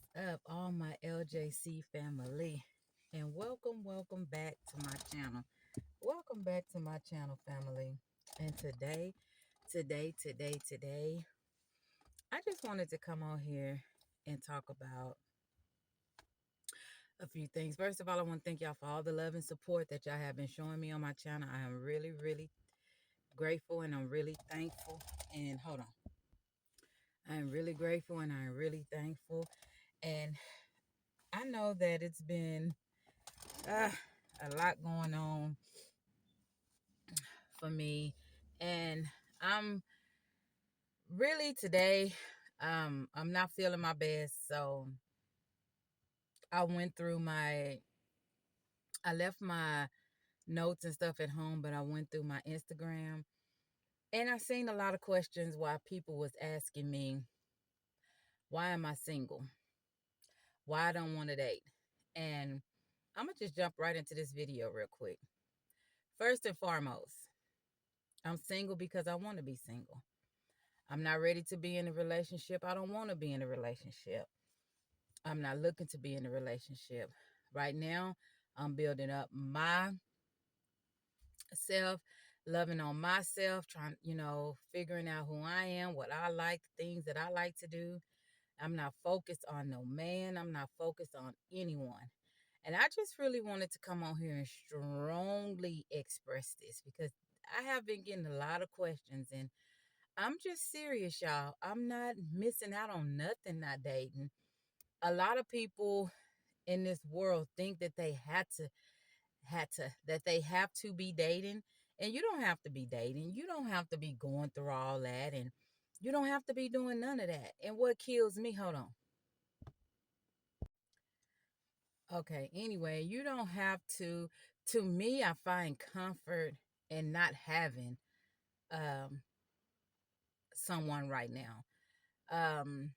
Up, all my LJC family? And welcome back to my channel. Welcome back to my channel, family. And today, I just wanted to come on here and talk about a few things. First of all, I want to thank y'all for all the love and support that y'all have been showing me on my channel. I am really grateful and I'm really thankful. And hold on. I am really grateful and I'm really thankful. And I know that it's been uh, a lot going on for me, and I'm really today I'm not feeling my best. So I went through my I left my notes and stuff at home, but I went through my Instagram and I seen a lot of questions why people was asking me, why am I single, why I don't want to date. And I'm gonna just jump right into this video real quick. First and foremost, I'm single because I want to be single. I'm not ready to be in a relationship. I don't want to be in a relationship. I'm not looking to be in a relationship. Right now, I'm building up myself, loving on myself, trying, figuring out who I am, what I like, things that I like to do. I'm not focused on no man. I'm not focused on anyone. And I just really wanted to come on here and strongly express this because I have been getting a lot of questions and I'm just serious, y'all. I'm not missing out on nothing not dating. A lot of people in this world think that they that they have to be dating, and you don't have to be dating. You don't have to be going through all that, and you don't have to be doing none of that. And what kills me, hold on. Okay, anyway, you don't have to me I find comfort in not having um someone right now. Um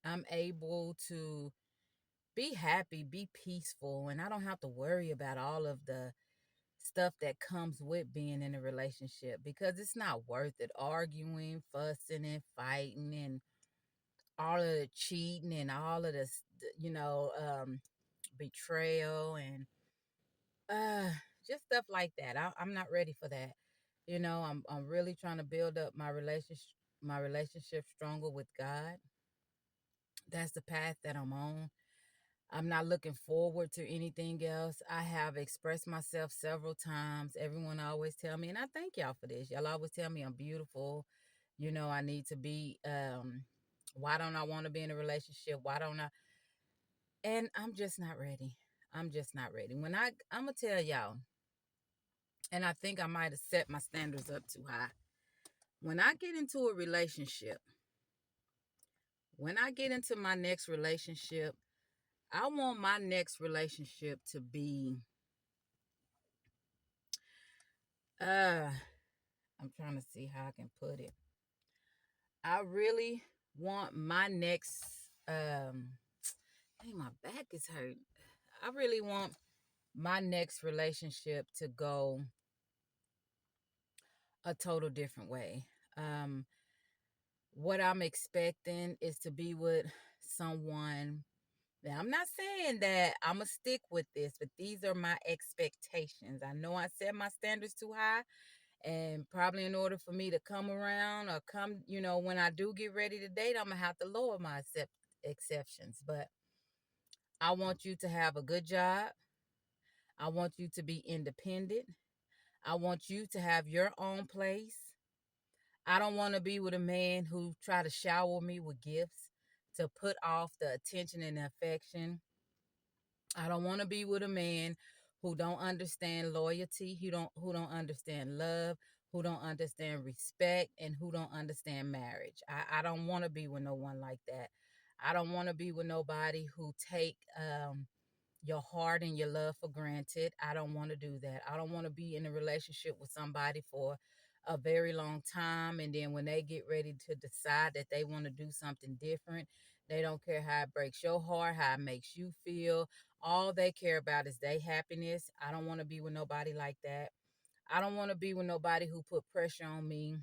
I'm able to be happy, be peaceful, and I don't have to worry about all of the stuff that comes with being in a relationship because it's not worth it. Arguing, fussing, and fighting, and all of the cheating, and all of this, betrayal, and uh, just stuff like that. I'm not ready for that. I'm really trying to build up my relationship stronger with God. That's the path that I'm on. I'm not looking forward to anything else. I have expressed myself several times. Everyone always tell me, and I thank y'all for this. Y'all always tell me I'm beautiful. I need to be why don't I want to be in a relationship? Why don't I? And I'm just not ready. I'm just not ready. I'm gonna tell y'all, and I think I might have set my standards up too high. When I get into a relationship, when I get into my next relationship, I want my next relationship to be uh I'm trying to see how I can put it. I really want my next dang, my back is hurt. I really want my next relationship to go a total different way. Um what I'm expecting is to be with someone. Now, I'm not saying that I'm going to stick with this, but these are my expectations. I know I set my standards too high, and probably in order for me to come around or come, when I do get ready to date, I'm going to have to lower my exceptions. But I want you to have a good job. I want you to be independent. I want you to have your own place. I don't want to be with a man who try to shower me with gifts to put off the attention and the affection. I don't want to be with a man who don't understand loyalty, who don't understand love, who don't understand respect, and who don't understand marriage. I don't want to be with no one like that. I don't want to be with nobody who take your heart and your love for granted. I don't want to do that. I don't want to be in a relationship with somebody for a very long time, and then when they get ready to decide that they want to do something different, they don't care how it breaks your heart, how it makes you feel. All they care about is their happiness. I don't want to be with nobody like that. I don't want to be with nobody who put pressure on me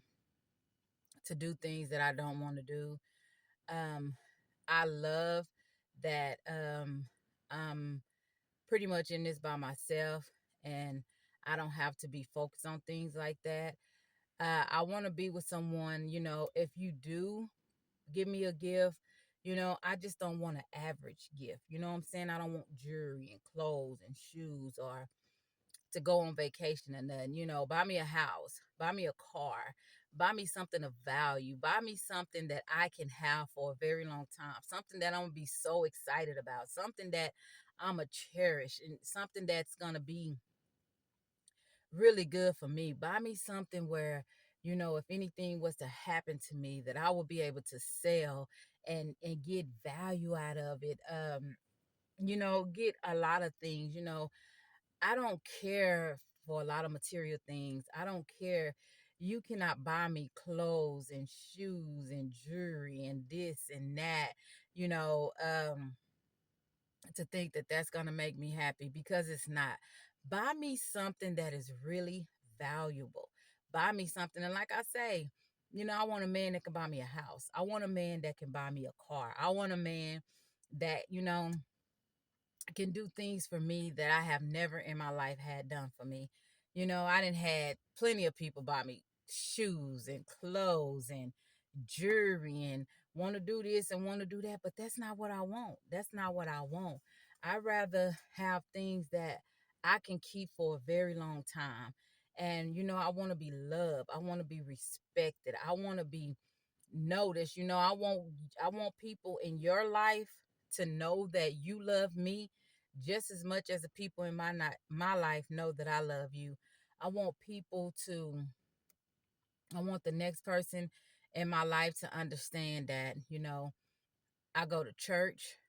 to do things that I don't want to do. um I love that I'm pretty much in this by myself, and I don't have to be focused on things like that. I want to be with someone, if you do give me a gift, I just don't want an average gift. You know what I'm saying? I don't want jewelry and clothes and shoes, or to go on vacation and then, buy me a house, buy me a car, buy me something of value, buy me something that I can have for a very long time, something that I'm gonna be so excited about, something that I'm gonna cherish, and something that's gonna be really good for me. Buy me something where, if anything was to happen to me, that I will be able to sell and get value out of it. Get a lot of things. I don't care for a lot of material things. I don't care. You cannot buy me clothes and shoes and jewelry and this and that, you know, um, to think that that's going to make me happy, because it's not. Buy me something that is really valuable. Buy me something. And like I say, I want a man that can buy me a house. I want a man that can buy me a car. I want a man that, can do things for me that I have never in my life had done for me. I didn't had plenty of people buy me shoes and clothes and jewelry and want to do this and want to do that, but that's not what I want. That's not what I want. I'd rather have things that I can keep for a very long time. And I want to be loved. I want to be respected. I want to be noticed. I want people in your life to know that you love me just as much as the people in my life know that I love you. I want people to I want the next person in my life to understand that, I go to church.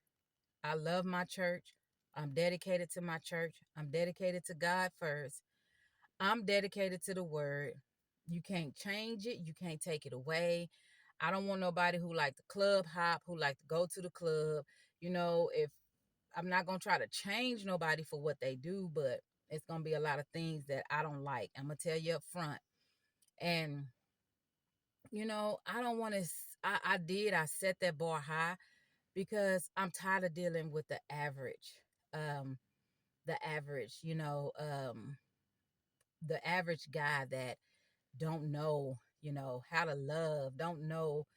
I love my church. I'm dedicated to my church. I'm dedicated to God first. I'm dedicated to the word. You can't change it. You can't take it away. I don't want nobody who like to club hop, who like to go to the club. If I'm not going to try to change nobody for what they do, but it's going to be a lot of things that I don't like. I'm going to tell you up front. And, I don't want to, I set that bar high because I'm tired of dealing with um, the average, the average guy that don't know, how to love, don't know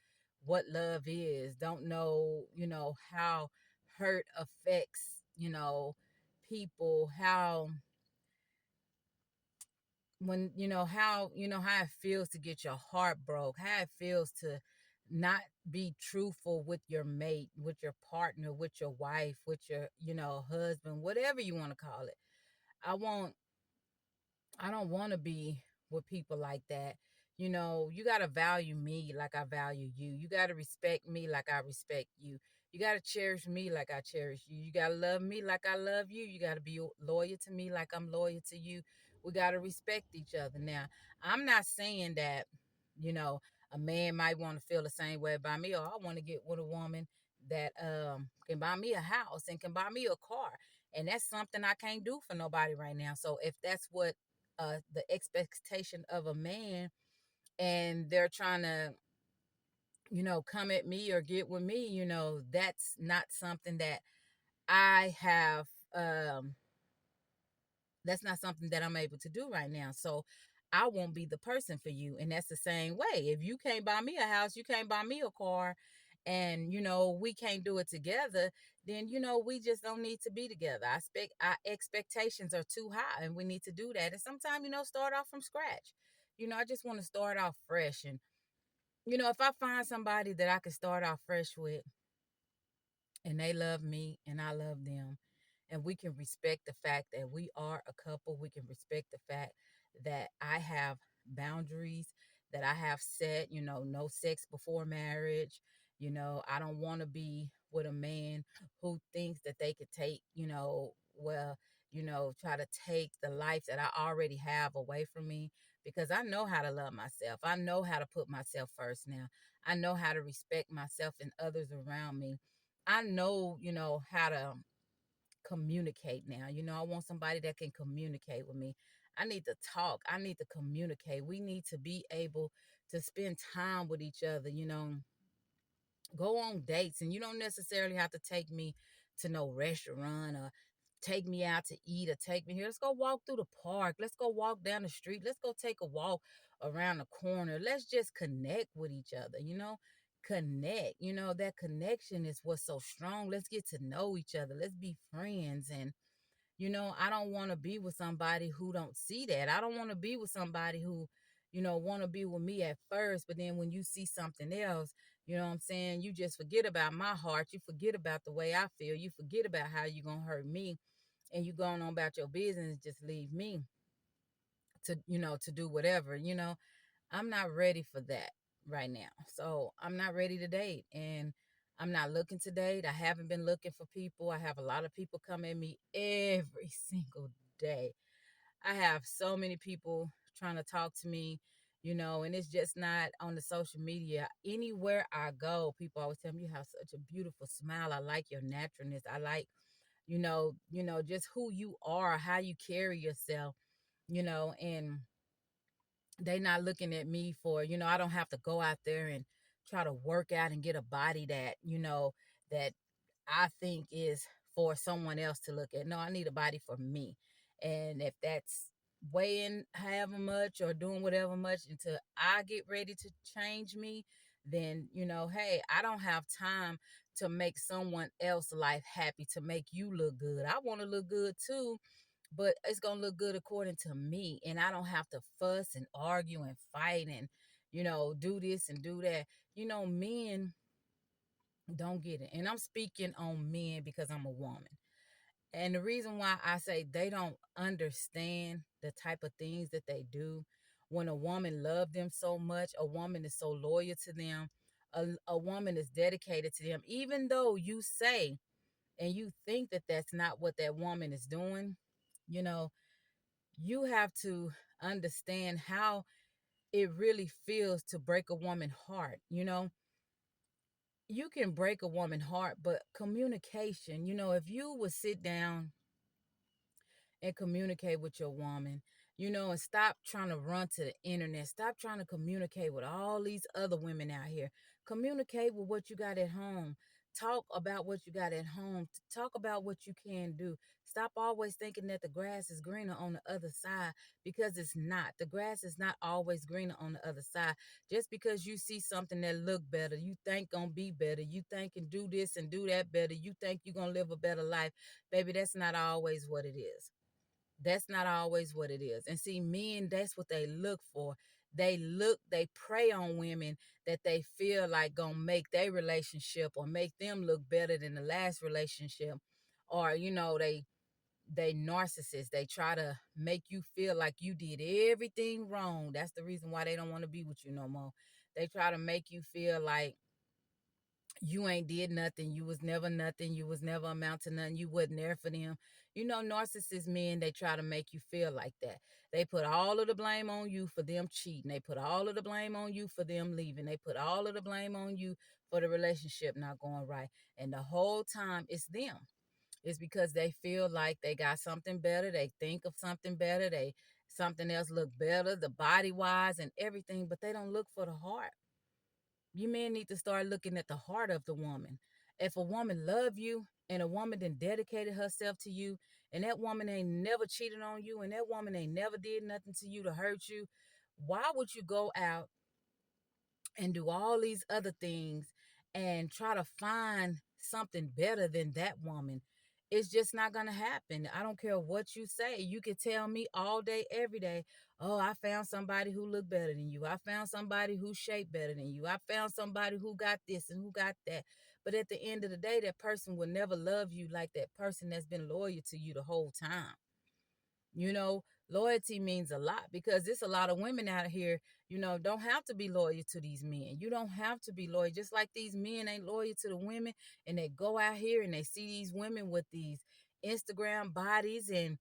what love is, don't know, how hurt affects, people, how when how it feels to get your heart broke, how it feels to not be truthful with your mate, with your partner, with your wife, with your, husband, whatever you want to call it. I want I don't want to be with people like that. You got to value me like I value you. You got to respect me like I respect you. You got to cherish me like I cherish you. You got to love me like I love you. You got to be loyal to me like I'm loyal to you. We got to respect each other. Now, I'm not saying that, you know, a man might want to feel the same way about me, or I want to get with a woman that can buy me a house and can buy me a car. And that's something I can't do for nobody right now. So if that's what the expectation of a man, and they're trying to, come at me or get with me, that's not something that I have, um, that's not something that I'm able to do right now. So I won't be the person for you. And that's the same way. If you can't buy me a house, you can't buy me a car, and we can't do it together, then we just don't need to be together. Our expectations are too high, and we need to do that. And sometimes, start off from scratch. I just want to start off fresh. And if I find somebody that I can start off fresh with, and they love me and I love them, and we can respect the fact that we are a couple. We can respect the fact that I have boundaries that I have set, no sex before marriage. I don't want to be with a man who thinks that they could take, well, try to take the life that I already have away from me, because I know how to love myself. I know how to put myself first now. I know how to respect myself and others around me. I know, how to communicate now. I want somebody that can communicate with me. I need to talk. I need to communicate. We need to be able to spend time with each other, Go on dates, and you don't necessarily have to take me to no restaurant or take me out to eat or take me here. Let's go walk through the park. Let's go walk down the street. Let's go take a walk around the corner. Let's just connect with each other, connect. That connection is what's so strong. Let's get to know each other. Let's be friends. And I don't want to be with somebody who don't see that. I don't want to be with somebody who, want to be with me at first, but then when you see something else, you know what I'm saying, you just forget about my heart. You forget about the way I feel. You forget about how you going to hurt me, and you going on about your business, just leave me to do whatever. I'm not ready for that right now. So I'm not ready to date, and I'm not looking to date. I haven't been looking for people. I have a lot of people come at me every single day. I have so many people trying to talk to me, and it's just not on the social media. Anywhere I go, people always tell me you have such a beautiful smile. I like your naturalness. I like, just who you are, how you carry yourself, and they not looking at me for, I don't have to go out there and try to work out and get a body that, that I think is for someone else to look at. No, I need a body for me. And if that's weighing however much or doing whatever much until I get ready to change me, then, hey, I don't have time to make someone else's life happy, to make you look good. I want to look good too, but it's gonna look good according to me, and I don't have to fuss and argue and fight and do this and do that. Men don't get it, and I'm speaking on men because I'm a woman. And the reason why I say they don't understand the type of things that they do, when a woman loves them so much, a woman is so loyal to them, a woman is dedicated to them, even though you say and you think that that's not what that woman is doing. you know you have to understand how it really feels to break a woman's heart. You can break a woman's heart, but communication, if you would sit down and communicate with your woman, and stop trying to run to the internet. Stop trying to communicate with all these other women out here. Communicate with what you got at home. Talk about what you got at home. Talk about what you can do. Stop always thinking that the grass is greener on the other side, because it's not. The grass is not always greener on the other side. Just because you see something that look better, you think gonna be better, you think can do this and do that better, you think you're gonna live a better life, baby, that's not always what it is. That's not always what it is. And see, men, that's what they look for. They prey on women that they feel like gonna make their relationship or make them look better than the last relationship. Or, they narcissists. They try to make you feel like you did everything wrong. That's the reason why they don't want to be with you no more. They try to make you feel like you ain't did nothing. You was never nothing. You was never amount to nothing. You wasn't there for them. Narcissist men, they try to make you feel like that. They put all of the blame on you for them cheating. They put all of the blame on you for them leaving. They put all of the blame on you for the relationship not going right. And the whole time it's them. It's because they feel like they got something better. They think of something better. They something else look better, the body wise and everything, but they don't look for the heart. You men need to start looking at the heart of the woman. If a woman love you and a woman then dedicated herself to you, and that woman ain't never cheated on you, and that woman ain't never did nothing to you to hurt you, why would you go out and do all these other things and try to find something better than that woman? It's just not going to happen. I don't care what you say. You can tell me all day, every day, oh, I found somebody who looked better than you. I found somebody who shaped better than you. I found somebody who got this and who got that. But at the end of the day, that person will never love you like that person that's been loyal to you the whole time. you know Loyalty means a lot, because there's a lot of women out here, don't have to be loyal to these men. You don't have to be loyal, just like these men ain't loyal to the women. And they go out here and they see these women with these Instagram bodies and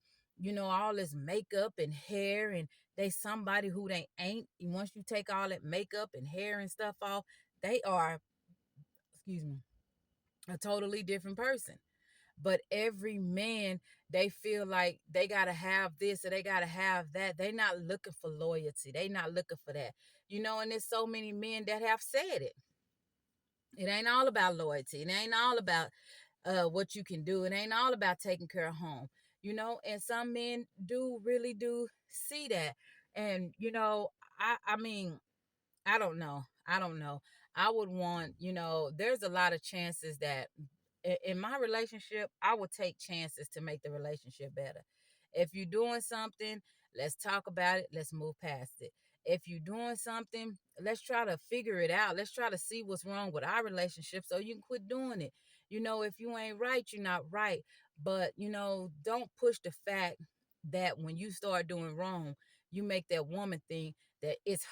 all this makeup and hair, and they somebody who they ain't. And once you take all that makeup and hair and stuff off, they are, excuse me, a totally different person. But every man, they feel like they gotta have this or they gotta have that. They not looking for loyalty. They not looking for that. And there's so many men that have said it. It ain't all about loyalty. It ain't all about what you can do. It ain't all about taking care of home. And some men do really do see that. And I mean, I don't know. I don't know. I would want, there's a lot of chances that in my relationship, I would take chances to make the relationship better. If you're doing something, let's talk about it. Let's move past it. If you're doing something, let's try to figure it out. Let's try to see what's wrong with our relationship so you can quit doing it. If you ain't right, you're not right. But, don't push the fact that when you start doing wrong, you make that woman think that it's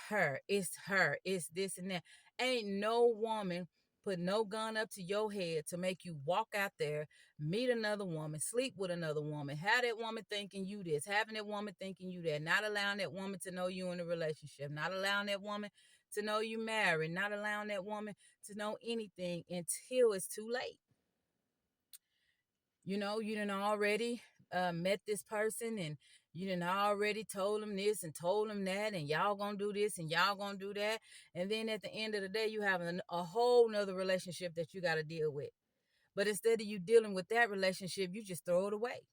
this and that. Ain't no woman put no gun up to your head to make you walk out there, meet another woman, sleep with another woman, have that woman thinking you this, having that woman thinking you that, not allowing that woman to know you in a relationship, not allowing that woman to know you married, not allowing that woman to know anything until it's too late. You done already met this person, and you done already told them this and told them that, and y'all gonna do this and y'all gonna do that. And then at the end of the day, you have a whole nother relationship that you got to deal with. But instead of you dealing with that relationship, you just throw it away.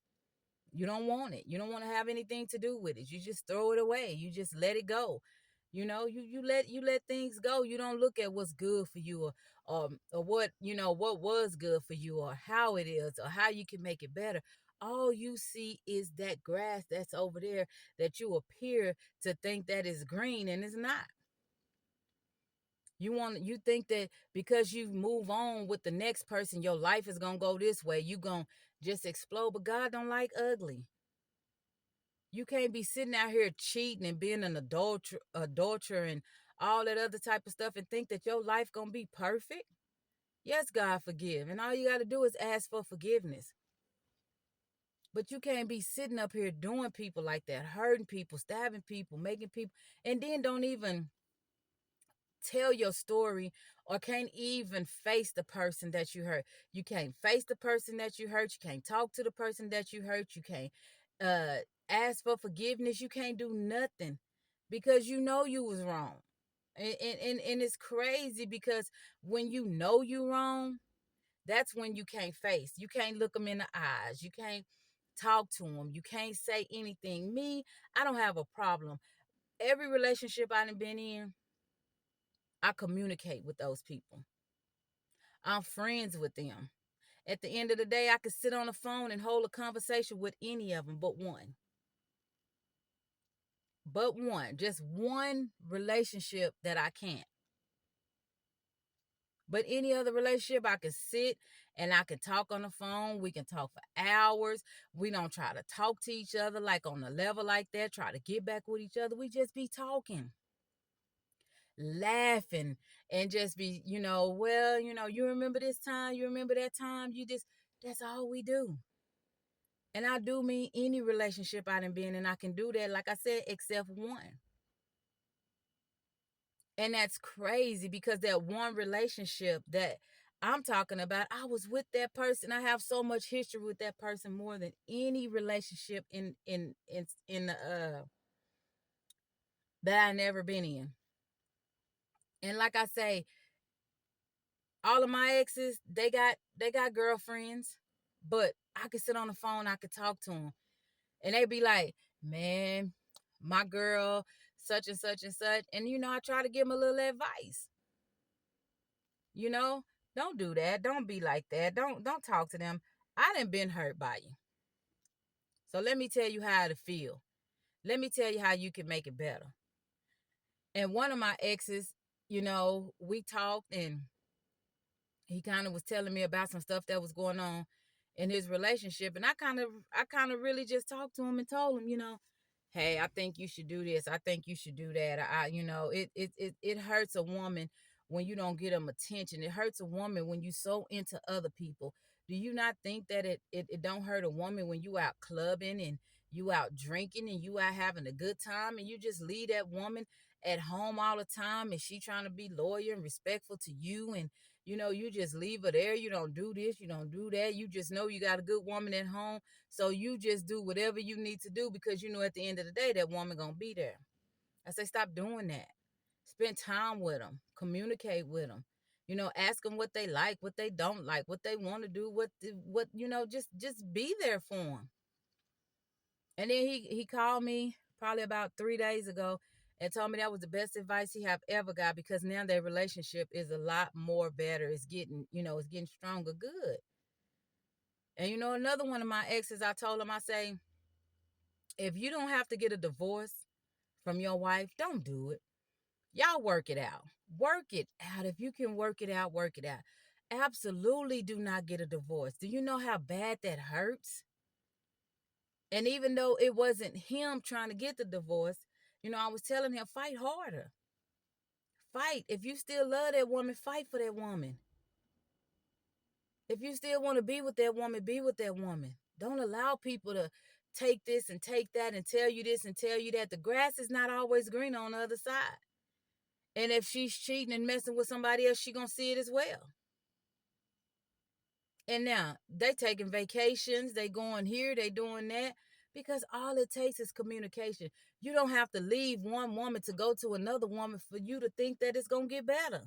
You don't want it. You don't want to have anything to do with it. You just throw it away. You just let it go. You let things go. You don't look at what's good for you, or what was good for you, or how it is, or how you can make it better. All you see is that grass that's over there that you appear to think that is green, and it's not. You think that because you move on with the next person, your life is gonna go this way. You gonna just explode. But God don't like ugly. You can't be sitting out here cheating and being an adulterer and all that other type of stuff and think that your life gonna be perfect. Yes, God forgive, and all you got to do is ask for forgiveness. But you can't be sitting up here doing people like that, hurting people, stabbing people, making people, and then don't even tell your story, or can't even face the person that you hurt. You can't face the person that you hurt. You can't talk to the person that you hurt. You can't uh ask for forgiveness. You can't do nothing because you know you was wrong. And it's crazy because when you know you wrong, that's when you can't face. You can't look them in the eyes. You can't talk to them. You can't say anything. Me, I don't have a problem. Every relationship I've been in, I communicate with those people. I'm friends with them. At the end of the day, I could sit on the phone and hold a conversation with any of them but one. But one. Just one relationship that I can't. But any other relationship, I can sit and I can talk on the phone. We can talk for hours. We don't try to talk to each other like on a level like that, try to get back with each other. We just be talking, laughing, and just be, well, you remember this time, you remember that time, that's all we do. And I do mean any relationship I done been in, I can do that, like I said, except one. And that's crazy because that one relationship that I'm talking about, I was with that person. I have so much history with that person more than any relationship in the that I never been in. And like I say, all of my exes, they got girlfriends, but I could sit on the phone, I could talk to them, and they be like, "Man, my girl, such and such and such," and I try to give them a little advice. You know, don't do that. Don't be like that. Don't talk to them. I done been hurt by you, so let me tell you how to feel. Let me tell you how you can make it better. And one of my exes, we talked and he kind of was telling me about some stuff that was going on in his relationship, and I kind of really just talked to him and told him, hey, I think you should do this, I think you should do that. It hurts a woman when you don't get them attention. It hurts a woman when you so into other people. Do you not think that it don't hurt a woman when you out clubbing and you out drinking and you out having a good time, and you just leave that woman at home all the time, and she trying to be loyal and respectful to you, and you just leave her there. You don't do this, you don't do that. You just know you got a good woman at home. So you just do whatever you need to do because at the end of the day, that woman gonna be there. I say, stop doing that. Spend time with them. Communicate with them. Ask them what they like, what they don't like, what they want to do, just be there for them. And then he called me probably about 3 days ago and told me that was the best advice he have ever got, because now their relationship is a lot more better. It's getting stronger. Good. And another one of my exes, I told him, I say, if you don't have to get a divorce from your wife, don't do it. Y'all work it out. Work it out. If you can work it out, work it out. Absolutely do not get a divorce. Do you know how bad that hurts? And even though it wasn't him trying to get the divorce, I was telling him, fight harder. Fight. If you still love that woman, fight for that woman. If you still want to be with that woman, be with that woman. Don't allow people to take this and take that and tell you this and tell you that. The grass is not always green on the other side. And if she's cheating and messing with somebody else, she gonna see it as well. And now they taking vacations, they going here, they doing that, because all it takes is communication. You don't have to leave one woman to go to another woman for you to think that it's gonna get better.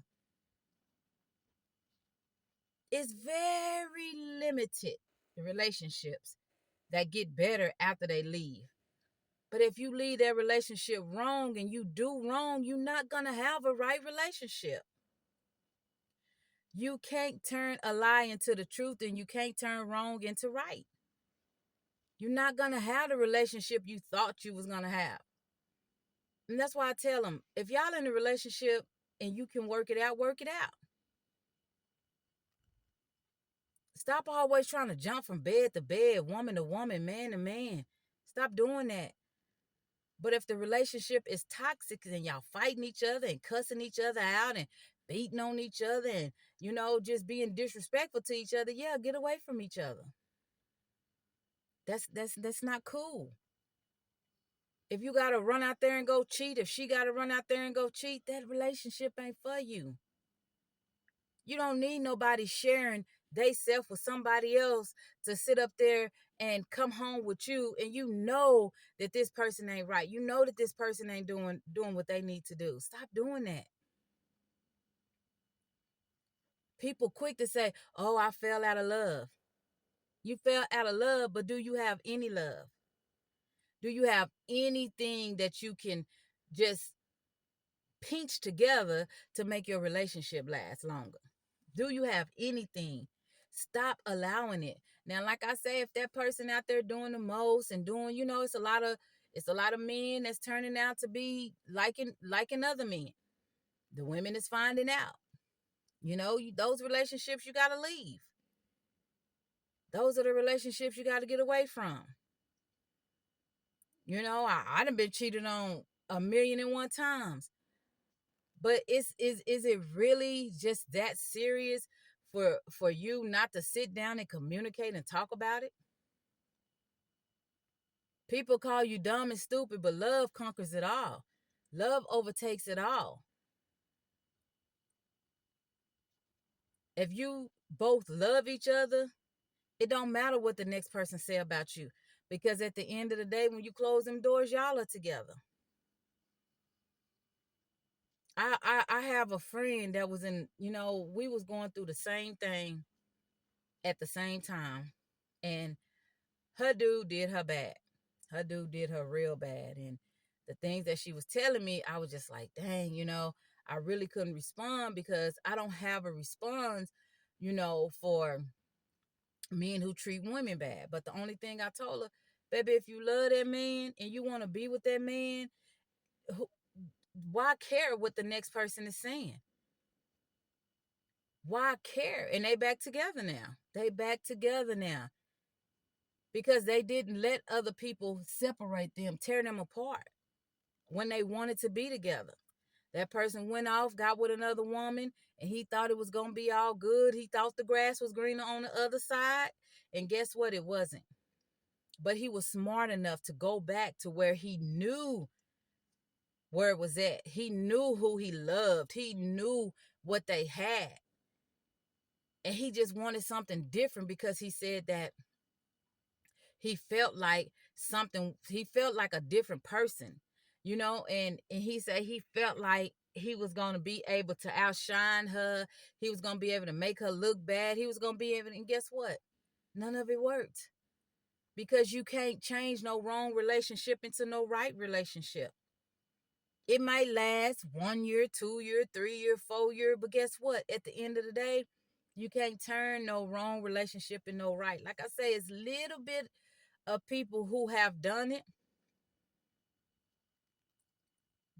It's very limited, the relationships that get better after they leave. But if you leave that relationship wrong and you do wrong, you're not gonna have a right relationship. You can't turn a lie into the truth, and you can't turn wrong into right. You're not going to have the relationship you thought you was going to have. And that's why I tell them, if y'all in a relationship and you can work it out, work it out. Stop always trying to jump from bed to bed, woman to woman, man to man. Stop doing that. But if the relationship is toxic and y'all fighting each other and cussing each other out and beating on each other and, just being disrespectful to each other, yeah, get away from each other. That's not cool. If you got to run out there and go cheat, if she got to run out there and go cheat, that relationship ain't for you. You don't need nobody sharing they self with somebody else to sit up there and come home with you, and you know that this person ain't right. You know that this person ain't doing what they need to do. Stop doing that. People quick to say, "Oh, I fell out of love." You fell out of love, but do you have any love? Do you have anything that you can just pinch together to make your relationship last longer? Do you have anything? Stop allowing it. Now, like I say, if that person out there doing the most and doing, it's a lot of men that's turning out to be liking other men. The women is finding out. Those relationships you gotta leave. Those are the relationships you gotta get away from. I done been cheated on 1,000,001 times. But is it really just that serious for you not to sit down and communicate and talk about it? People call you dumb and stupid, but love conquers it all. Love overtakes it all. If you both love each other, it don't matter what the next person say about you, because at the end of the day, when you close them doors, y'all are together. I have a friend that was we was going through the same thing at the same time, and her dude did her bad. Her dude did her real bad. And the things that she was telling me, I was just like, dang, I really couldn't respond, because I don't have a response, for men who treat women bad. But the only thing I told her, baby, if you love that man and you want to be with that man, why care what the next person is saying? Why care? And they back together now. Because they didn't let other people separate them, tear them apart when they wanted to be together. That person went off, got with another woman, and he thought it was going to be all good. He thought the grass was greener on the other side. And guess what? It wasn't. But he was smart enough to go back to where he knew where it was at. He knew who he loved. He knew what they had. And he just wanted something different, because he said that he felt like a different person, and he said he felt like he was going to be able to outshine her. He was going to be able to make her look bad. He was going to be able to, and guess what? None of it worked, because you can't change no wrong relationship into no right relationship. It might last 1 year, 2 year, 3 year, 4 year, but guess what? At the end of the day, you can't turn no wrong relationship in no right. Like I say, it's little bit of people who have done it,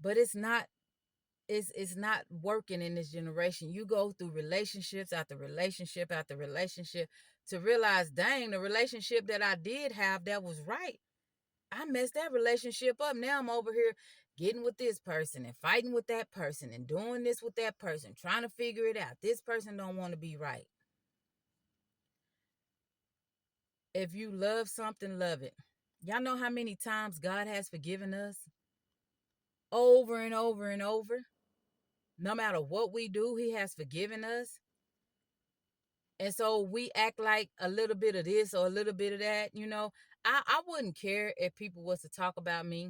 but it's not working in this generation. You go through relationships after relationship after relationship to realize, dang, the relationship that I did have that was right, I messed that relationship up. Now I'm over here getting with this person and fighting with that person and doing this with that person, trying to figure it out. This person don't want to be right. If you love something, love it. Y'all know how many times God has forgiven us? Over and over and over. No matter what we do, he has forgiven us. And so we act like a little bit of this or a little bit of that, you know. I wouldn't care if people was to talk about me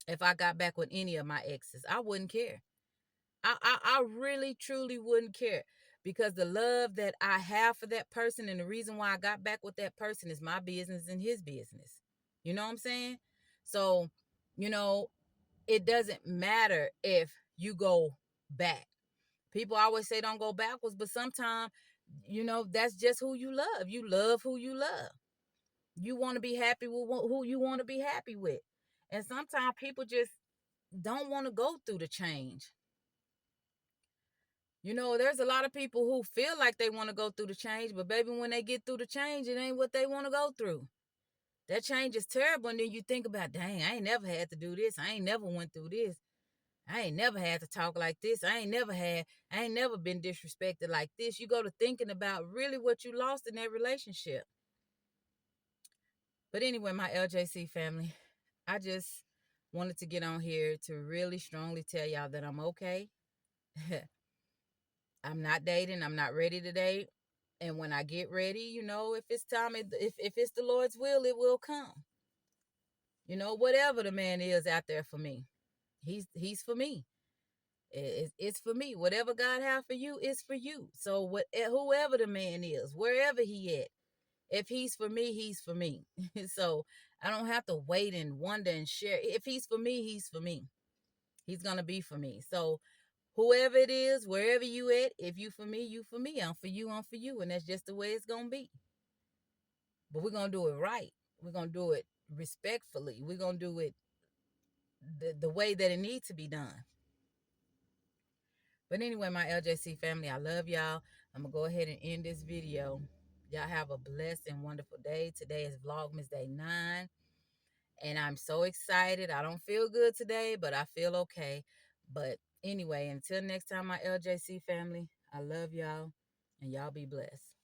if I got back with any of my exes. I wouldn't care. I really truly wouldn't care, because the love that I have for that person and the reason why I got back with that person is my business and his business. You know what I'm saying? So, you know, it doesn't matter if you go back. People always say don't go backwards, but sometimes, you know, that's just who you love. You love who you love. You want to be happy with who you want to be happy with. And sometimes people just don't want to go through the change. You know, there's a lot of people who feel like they want to go through the change, but baby, when they get through the change, it ain't what they want to go through. That change is terrible. And then you think about, dang, I ain't never had to do this. I ain't never went through this. I ain't never had to talk like this. I ain't never been disrespected like this. You go to thinking about really what you lost in that relationship. But anyway, my LJC family, I just wanted to get on here to really strongly tell y'all that I'm okay. I'm not dating. I'm not ready to date. And when I get ready, you know, if it's time, if it's the Lord's will, it will come. You know, whatever the man is out there for me, he's for me. It's for me. Whatever God have for you is for you. So whoever the man is, wherever he at, if he's for me, he's for me. So I don't have to wait and wonder and share. If he's for me, he's for me. He's gonna be for me. So whoever it is, wherever you at, if you for me, you for me. I'm for you, I'm for you. And that's just the way it's gonna be. But we're gonna do it right. We're gonna do it respectfully. We're gonna do it the way that it needs to be done. But anyway, my LJC family, I love y'all. I'm gonna go ahead and end this video. Y'all have a blessed and wonderful day. Today is Vlogmas Day 9. And I'm so excited. I don't feel good today, but I feel okay. But anyway, until next time, my LJC family, I love y'all, and y'all be blessed.